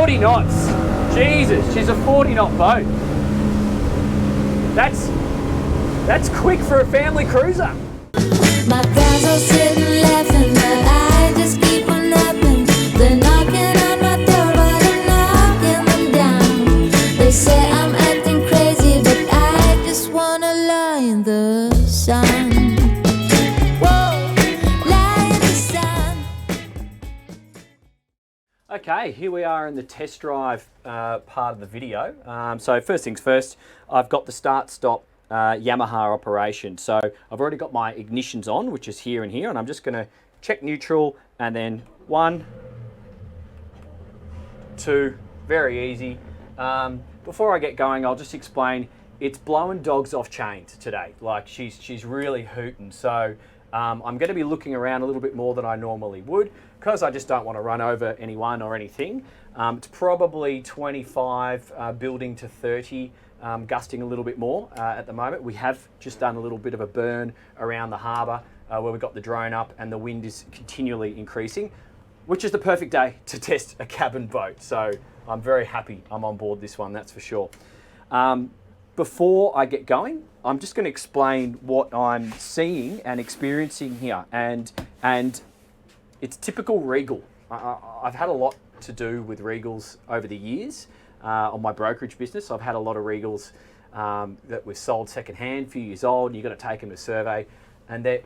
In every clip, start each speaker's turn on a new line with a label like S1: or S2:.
S1: 40 knots. Jesus, she's a 40 knot boat. That's quick for a family cruiser.
S2: My guys are sitting laughing, but I just keep on napping. They're knocking on my door, but I'm knocking them down. They say I'm acting crazy, but I just wanna lie in the sun. Whoa, lie in the sun.
S1: Okay, here we are in the test drive part of the video. So first things first, I've got the start-stop Yamaha operation. So I've already got my ignitions on, which is here and here, and I'm just going to check neutral, and then 1, 2, very easy. Before I get going, I'll just explain, it's blowing dogs off chains today. Like she's really hooting. So I'm going to be looking around a little bit more than I normally would, because I just don't want to run over anyone or anything. It's probably 25 building to 30. Gusting a little bit more at the moment. We have just done a little bit of a burn around the harbour where we got the drone up, and the wind is continually increasing, which is the perfect day to test a cabin boat. So I'm very happy I'm on board this one, that's for sure. Before I get going, I'm just going to explain what I'm seeing and experiencing here, and it's typical Regal. I've had a lot to do with Regals over the years. On my brokerage business, I've had a lot of Regals that were sold secondhand, a few years old, and you've got to take them to survey, and they're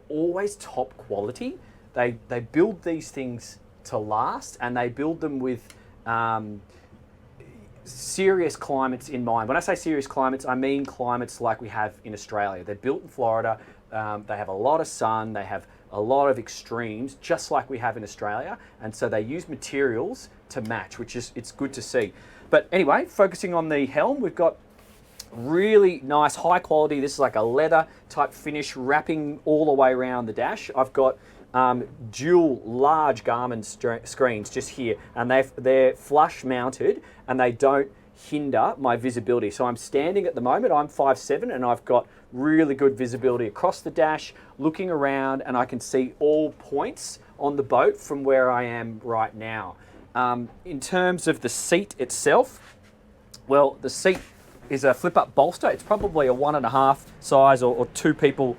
S1: always top quality. They build these things to last, and they build them with serious climates in mind. When I say serious climates, I mean climates like we have in Australia. They're built in Florida, they have a lot of sun, they have a lot of extremes, just like we have in Australia, and so they use materials to match, which is, it's good to see. But anyway, focusing on the Helm, we've got really nice high quality, this is like a leather type finish wrapping all the way around the dash. I've got dual large Garmin screens just here, and they're flush mounted, and they don't hinder my visibility. So I'm standing at the moment, I'm 5'7", and I've got really good visibility across the dash, looking around, and I can see all points on the boat from where I am right now. In terms of the seat itself, well, the seat is a flip-up bolster. It's probably a 1.5 size or 2 people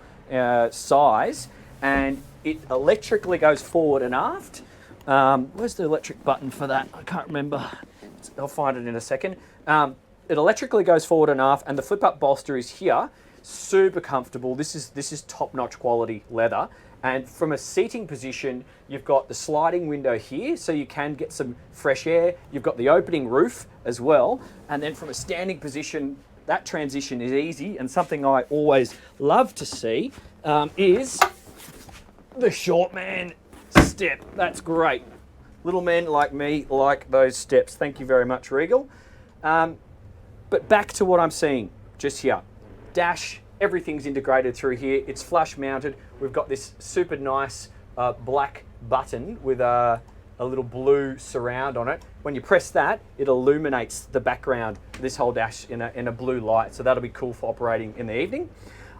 S1: size, and it electrically goes forward and aft. Where's the electric button for that? I can't remember. I'll find it in a second. It electrically goes forward and aft, and the flip-up bolster is here. Super comfortable. This is top-notch quality leather. And from a seating position, you've got the sliding window here, so you can get some fresh air. You've got the opening roof as well. And then from a standing position, that transition is easy. And something I always love to see is the short man step. That's great. Little men like me like those steps. Thank you very much, Regal. But back to what I'm seeing just here. Dash, everything's integrated through here. It's flush mounted. We've got this super nice black button with a little blue surround on it. When you press that, it illuminates the background, this whole dash in a blue light. So that'll be cool for operating in the evening.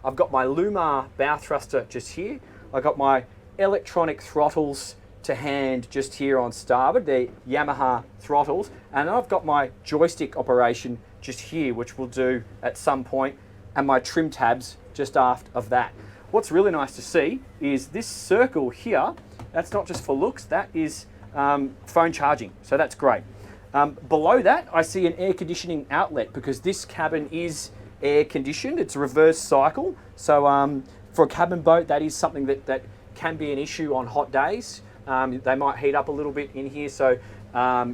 S1: I've got my Lumar bow thruster just here. I've got my electronic throttles to hand just here on starboard. They're Yamaha throttles. And I've got my joystick operation just here, which we'll do at some point, and my trim tabs just aft of that. What's really nice to see is this circle here. That's not just for looks, that is phone charging, so that's great. Below that, I see an air conditioning outlet, because this cabin is air conditioned. It's a reverse cycle, so for a cabin boat, that is something that can be an issue on hot days. They might heat up a little bit in here, so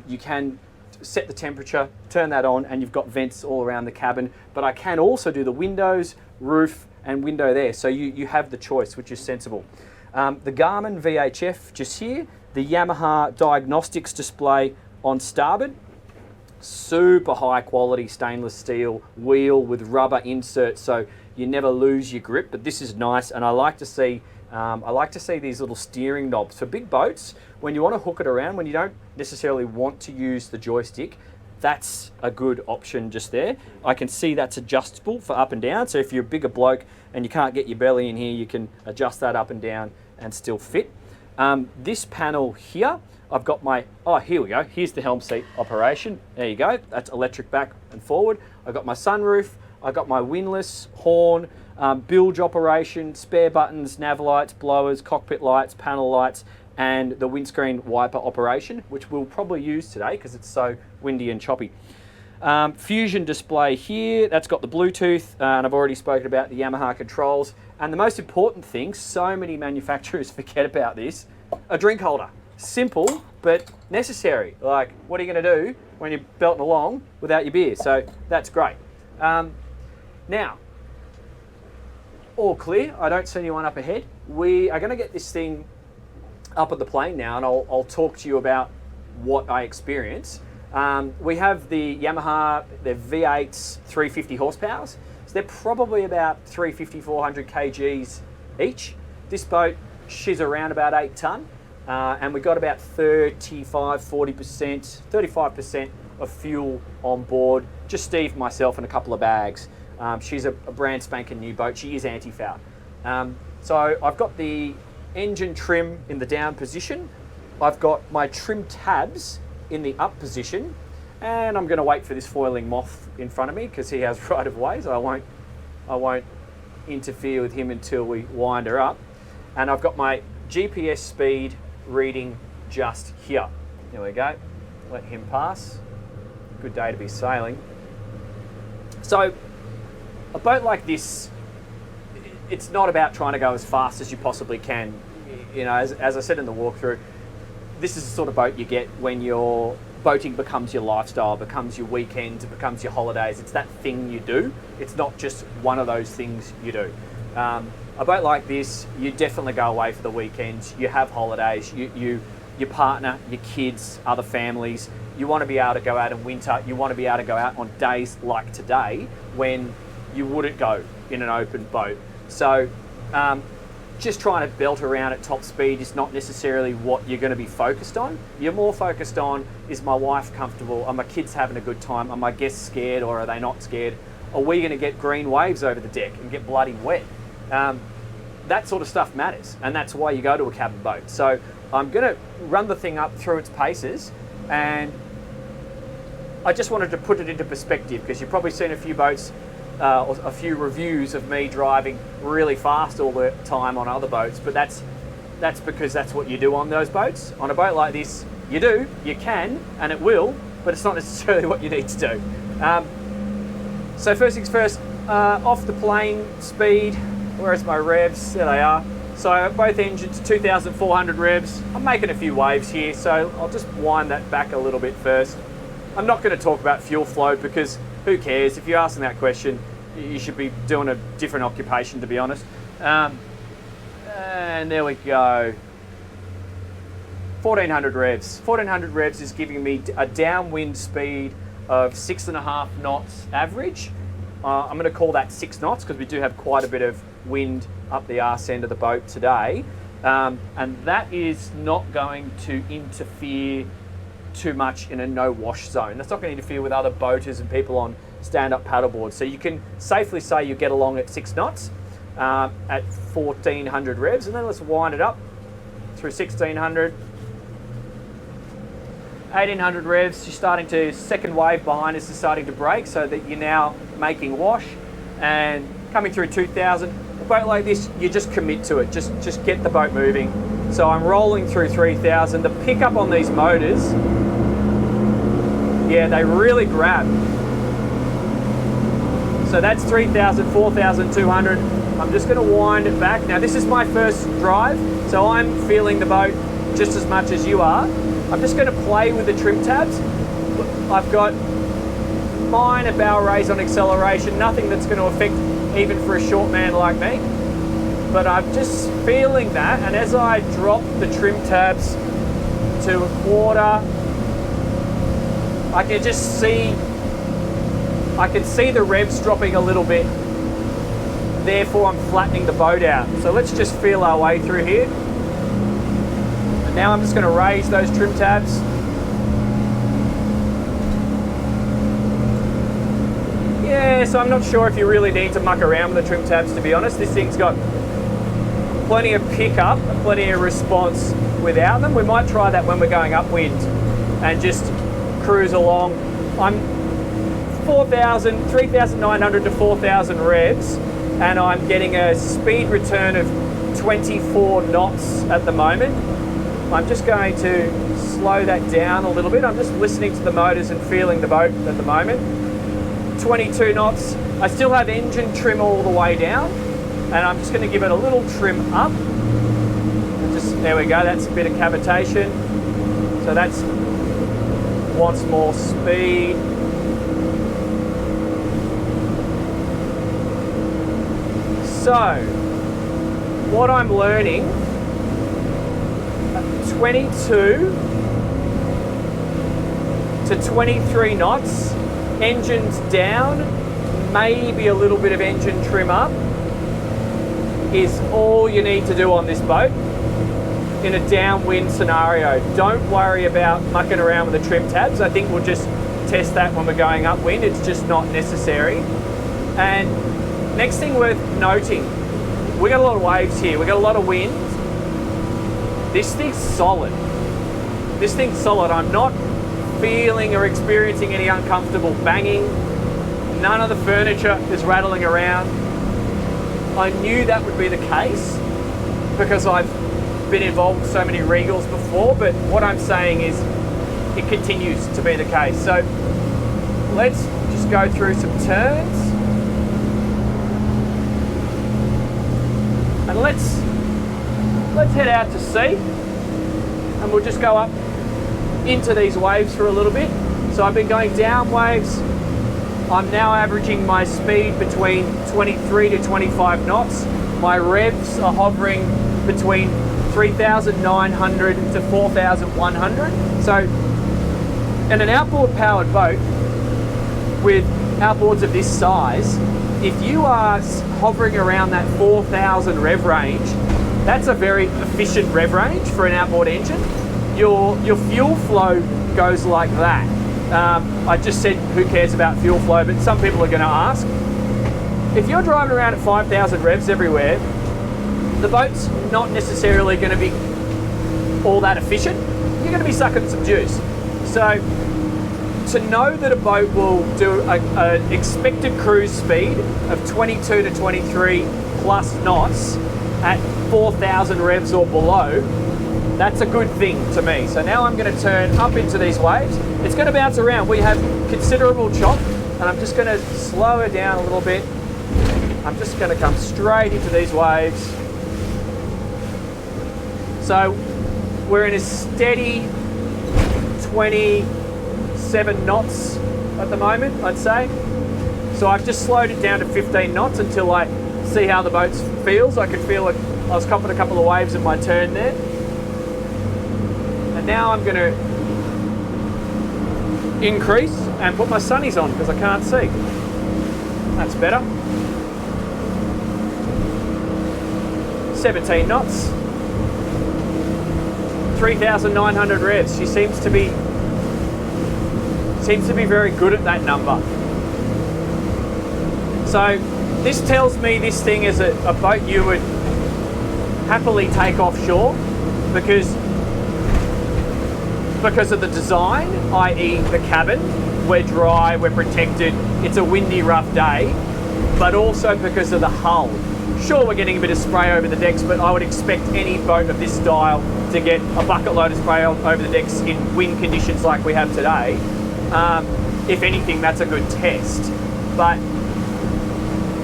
S1: you can set the temperature, turn that on, and you've got vents all around the cabin. But I can also do the windows, roof, and window there, so you have the choice, which is sensible. The Garmin VHF just here, the Yamaha diagnostics display on starboard, super high quality stainless steel wheel with rubber inserts, so you never lose your grip. But this is nice, and I like to see these little steering knobs for big boats. When you want to hook it around, when you don't necessarily want to use the joystick, that's a good option just there. I can see that's adjustable for up and down, so if you're a bigger bloke and you can't get your belly in here, you can adjust that up and down and still fit. This panel here, I've got my, oh, here we go. Here's the helm seat operation. There you go. That's electric back and forward. I've got my sunroof. I've got my windlass, horn, bilge operation, spare buttons, nav lights, blowers, cockpit lights, panel lights, and the windscreen wiper operation, which we'll probably use today because it's so windy and choppy. Fusion display here, that's got the Bluetooth, and I've already spoken about the Yamaha controls. And the most important thing, so many manufacturers forget about this, a drink holder. Simple, but necessary. Like, what are you going to do when you're belting along without your beer? So that's great. Now, all clear. I don't see anyone up ahead. We are going to get this thing up at the plane now, and I'll talk to you about what I experience. We have the Yamaha, they're V8s, 350 horsepower. So they're probably about 350, 400 kgs each. This boat, she's around about 8 tonne. And we got about 35, 40%, 35% of fuel on board. Just Steve, myself, and a couple of bags. She's a brand spanking new boat. She is anti-foul. So I've got the engine trim in the down position. I've got my trim tabs in the up position, and I'm going to wait for this foiling moth in front of me because he has right of way, so I won't interfere with him until we wind her up. And I've got my GPS speed reading just here. There we go. Let him pass. Good day to be sailing. So a boat like this, it's not about trying to go as fast as you possibly can. You know, as I said in the walkthrough, this is the sort of boat you get when your boating becomes your lifestyle, becomes your weekends, it becomes your holidays. It's that thing you do. It's not just one of those things you do. A boat like this, you definitely go away for the weekends. You have holidays. Your partner, your kids, other families. You want to be able to go out in winter. You want to be able to go out on days like today when you wouldn't go in an open boat. So just trying to belt around at top speed is not necessarily what you're going to be focused on. You're more focused on, is my wife comfortable? Are my kids having a good time? Are my guests scared or are they not scared? Are we going to get green waves over the deck and get bloody wet? That sort of stuff matters, and that's why you go to a cabin boat. So I'm going to run the thing up through its paces, and I just wanted to put it into perspective because you've probably seen a few boats, or a few reviews of me driving really fast all the time on other boats, but that's because that's what you do on those boats. On a boat like this, you can, and it will, but it's not necessarily what you need to do. So first things first, off the plane speed. Where's my revs? There they are. So both engines, 2,400 revs. I'm making a few waves here, so I'll just wind that back a little bit first. I'm not going to talk about fuel flow because who cares? If you're asking that question, you should be doing a different occupation, to be honest. And there we go. 1,400 revs. 1,400 revs is giving me a downwind speed of 6.5 knots average. I'm going to call that 6 knots because we do have quite a bit of wind up the arse end of the boat today. And that is not going to interfere too much in a no wash zone. That's not going to interfere with other boaters and people on stand-up paddleboards. So you can safely say you get along at 6 knots at 1,400 revs. And then let's wind it up through 1,600. 1,800 revs, you're starting to, second wave behind us is starting to break so that you're now making wash, and coming through 2,000. A boat like this, you just commit to it, just get the boat moving. So I'm rolling through 3,000. The pickup on these motors, yeah, they really grab. So that's 3,000, 4,200. I'm just gonna wind it back. Now this is my first drive, so I'm feeling the boat just as much as you are. I'm just going to play with the trim tabs. I've got minor bow raise on acceleration, nothing that's going to affect even for a short man like me. But I'm just feeling that, and as I drop the trim tabs to 1/4, I can just see, I can see the revs dropping a little bit. Therefore, I'm flattening the boat out. So let's just feel our way through here. Now I'm just going to raise those trim tabs. Yeah, so I'm not sure if you really need to muck around with the trim tabs, to be honest. This thing's got plenty of pickup and plenty of response without them. We might try that when we're going upwind and just cruise along. I'm 3,900 to 4,000 revs, and I'm getting a speed return of 24 knots at the moment. I'm just going to slow that down a little bit. I'm just listening to the motors and feeling the boat at the moment. 22 knots. I still have engine trim all the way down, and I'm just going to give it a little trim up. And just, there we go, that's a bit of cavitation. So that's wants more speed. So, what I'm learning, 22 to 23 knots, engines down, maybe a little bit of engine trim up, is all you need to do on this boat in a downwind scenario. Don't worry about mucking around with the trim tabs. I think we'll just test that when we're going upwind. It's just not necessary. And next thing worth noting, we got a lot of waves here, we got a lot of wind. This thing's solid. This thing's solid. I'm not feeling or experiencing any uncomfortable banging. None of the furniture is rattling around. I knew that would be the case because I've been involved with so many Regals before, but what I'm saying is it continues to be the case. So let's just go through some turns. And let's head out to sea, and we'll just go up into these waves for a little bit. So I've been going down waves. I'm now averaging my speed between 23 to 25 knots. My revs are hovering between 3,900 to 4,100. So in an outboard powered boat with outboards of this size, if you are hovering around that 4,000 rev range, that's a very efficient rev range for an outboard engine. Your fuel flow goes like that. I just said who cares about fuel flow, but some people are going to ask. If you're driving around at 5,000 revs everywhere, the boat's not necessarily going to be all that efficient. You're going to be sucking some juice. So to know that a boat will do an expected cruise speed of 22 to 23 plus knots at 4,000 revs or below, that's a good thing to me. So now I'm going to turn up into these waves. It's going to bounce around. We have considerable chop, and I'm just going to slow it down a little bit. I'm just going to come straight into these waves. So we're in a steady 27 knots at the moment, I'd say. So I've just slowed it down to 15 knots until I see how the boat feels. I could feel it. I was copping a couple of waves in my turn there. And now I'm going to increase and put my sunnies on because I can't see. That's better. 17 knots. 3,900 revs. She seems to be very good at that number. So this tells me this thing is a boat you would happily take offshore because of the design, i.e. the cabin. We're dry, we're protected, it's a windy, rough day, but also because of the hull. Sure, we're getting a bit of spray over the decks, but I would expect any boat of this style to get a bucket load of spray over the decks in wind conditions like we have today. If anything, that's a good test. But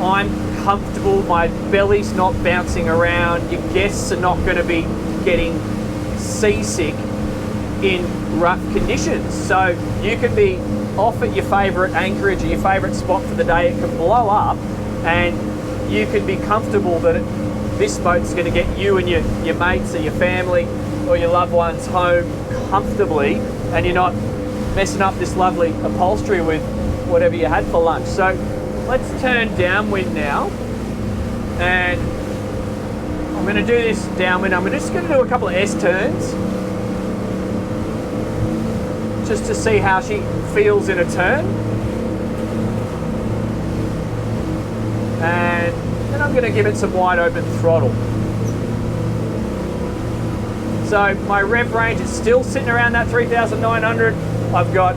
S1: I'm comfortable, my belly's not bouncing around, your guests are not going to be getting seasick in rough conditions. So you can be off at your favourite anchorage or your favourite spot for the day, it can blow up, and you can be comfortable that this boat's going to get you and your mates or your family or your loved ones home comfortably, and you're not messing up this lovely upholstery with whatever you had for lunch. So let's turn downwind now, and I'm going to do this downwind. I'm just going to do a couple of S-turns just to see how she feels in a turn. And then I'm going to give it some wide open throttle. So my rev range is still sitting around that 3,900. I've got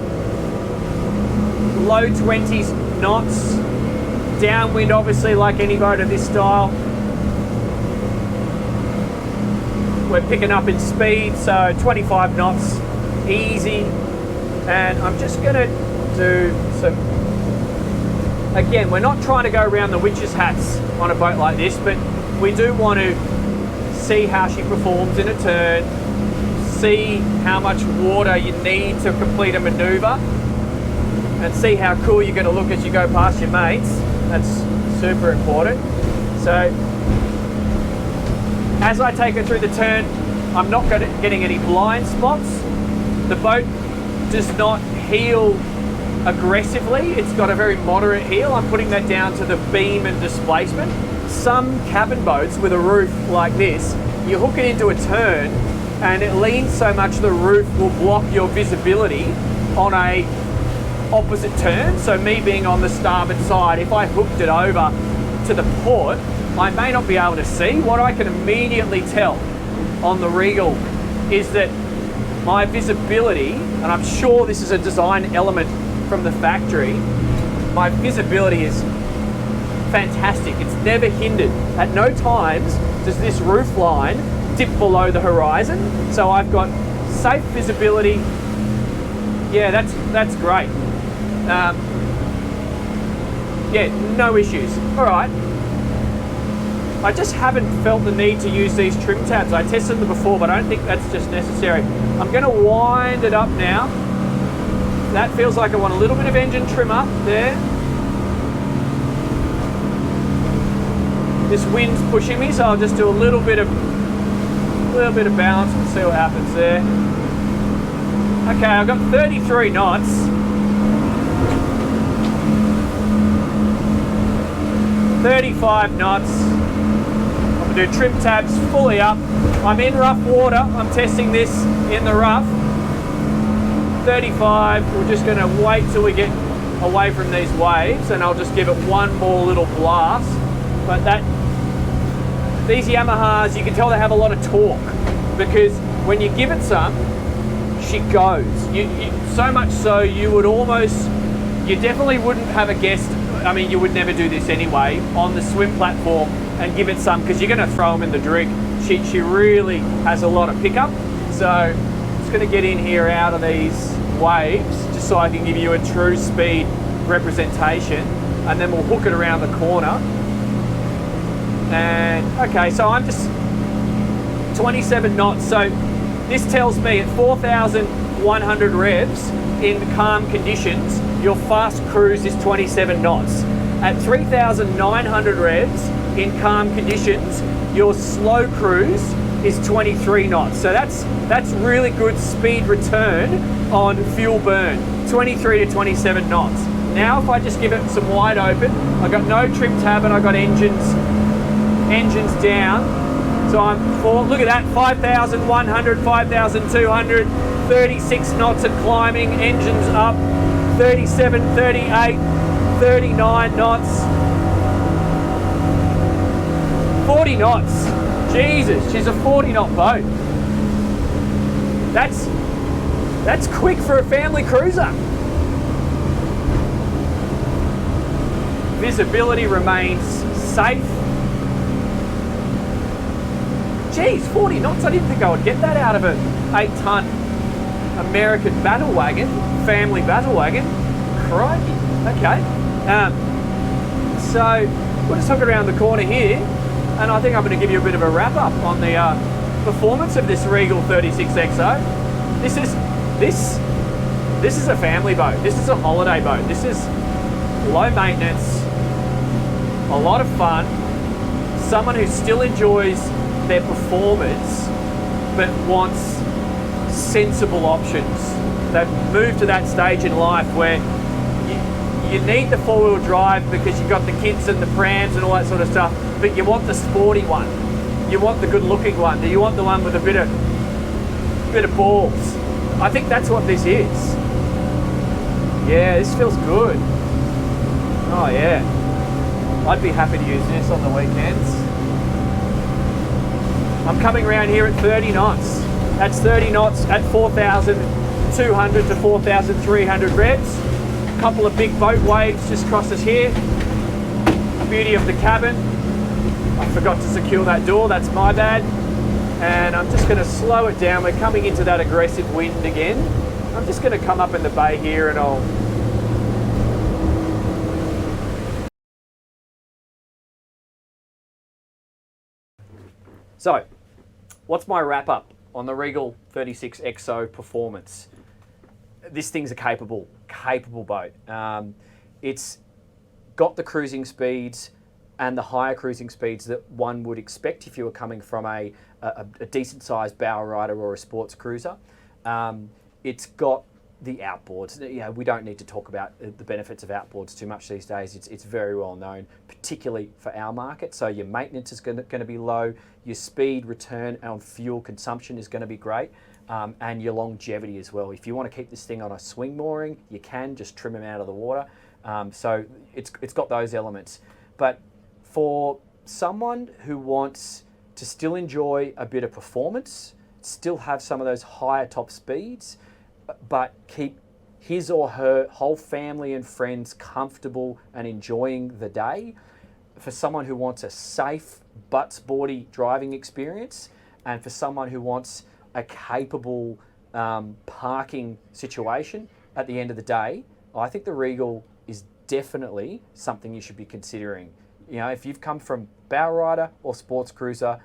S1: low 20s knots. Downwind, obviously, like any boat of this style. We're picking up in speed, so 25 knots, easy. And I'm just gonna do some, again, we're not trying to go around the witch's hats on a boat like this, but we do want to see how she performs in a turn, see how much water you need to complete a maneuver, and see how cool you're going to look as you go past your mates. That's super important. So as I take her through the turn, I'm not getting any blind spots. The boat does not heel aggressively. It's got a very moderate heel. I'm putting that down to the beam and displacement. Some cabin boats with a roof like this, you hook it into a turn and it leans so much the roof will block your visibility on a opposite turn. So me being on the starboard side, if I hooked it over to the port, I may not be able to see. What I can immediately tell on the Regal is that my visibility, and I'm sure this is a design element from the factory, my visibility is fantastic. It's never hindered. At no times does this roof line dip below the horizon. So I've got safe visibility. Yeah, that's great. Yeah, no issues. All right. I just haven't felt the need to use these trim tabs. I tested them before, but I don't think that's just necessary. I'm going to wind it up now. That feels like I want a little bit of engine trim up there. This wind's pushing me, so I'll just do a little bit of balance and see what happens there. Okay, I've got 33 knots. 35 knots. I'm going to do trim tabs fully up. I'm in rough water. I'm testing this in the rough. 35. We're just going to wait till we get away from these waves, and I'll just give it one more little blast. But these Yamahas, you can tell they have a lot of torque, because when you give it some, she goes. So much so you definitely wouldn't have a guest. I mean, you would never do this anyway on the swim platform and give it some, because you're going to throw them in the drink. She really has a lot of pickup. So I'm just going to get in here out of these waves just so I can give you a true speed representation, and then we'll hook it around the corner. And okay, so I'm just 27 knots. So this tells me at 4,100 revs in calm conditions, your fast cruise is 27 knots. At 3,900 revs in calm conditions, your slow cruise is 23 knots. So that's really good speed return on fuel burn, 23 to 27 knots. Now if I just give it some wide open, I've got no trim tab and I've got engines down. So look at that, 5,100, 5,200, 36 knots and climbing, engines up, 37, 38, 39 knots, 40 knots. Jesus, she's a 40 knot boat. That's quick for a family cruiser. Visibility remains safe. Geez, 40 knots, I didn't think I would get that out of an 8-ton American battle wagon, family battle wagon. Crikey, okay. So we'll just hook it around the corner here, and I think I'm going to give you a bit of a wrap up on the performance of this Regal 36XO. This is a family boat. This is a holiday boat. This is low maintenance, a lot of fun, someone who still enjoys their performance but wants sensible options. They've moved to that stage in life where you need the four-wheel drive because you've got the kids and the prams and all that sort of stuff, but you want the sporty one. You want the good-looking one. You want the one with a bit of balls. I think that's what this is. Yeah, this feels good. Oh yeah. I'd be happy to use this on the weekends. I'm coming around here at 30 knots. That's 30 knots at 4,200 to 4,300 revs. A couple of big boat waves just cross us here. Beauty of the cabin. I forgot to secure that door, that's my bad. And I'm just going to slow it down. We're coming into that aggressive wind again. I'm just going to come up in the bay here and I'll... So, what's my wrap up on the Regal 36XO performance? This thing's a capable boat. It's got the cruising speeds and the higher cruising speeds that one would expect if you were coming from a decent sized bow rider or a sports cruiser. It's got the outboards. You know, we don't need to talk about the benefits of outboards too much these days. It's very well known, particularly for our market. So your maintenance is going to be low, your speed, return on fuel consumption is going to be great, and your longevity as well. If you want to keep this thing on a swing mooring, you can just trim them out of the water. So it's got those elements. But for someone who wants to still enjoy a bit of performance, still have some of those higher top speeds, but keep his or her whole family and friends comfortable and enjoying the day, for someone who wants a safe but sporty driving experience, and for someone who wants a capable parking situation at the end of the day, I think the Regal is definitely something you should be considering. You know, if you've come from bow rider or sports cruiser,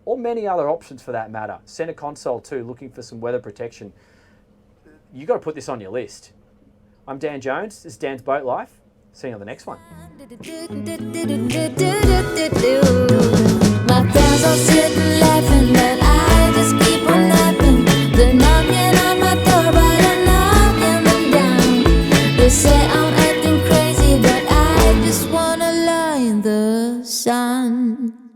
S1: or many other options for that matter, center console too, looking for some weather protection, you got to put this on your list. I'm Dan Jones, this is Dan's Boat Life. See you on the next one.
S2: My friends all sitting laughing, but I just keep on napping. They're knocking on my door, but I'm knocking them down. They say I'm acting crazy, but I just wanna lie in the sun.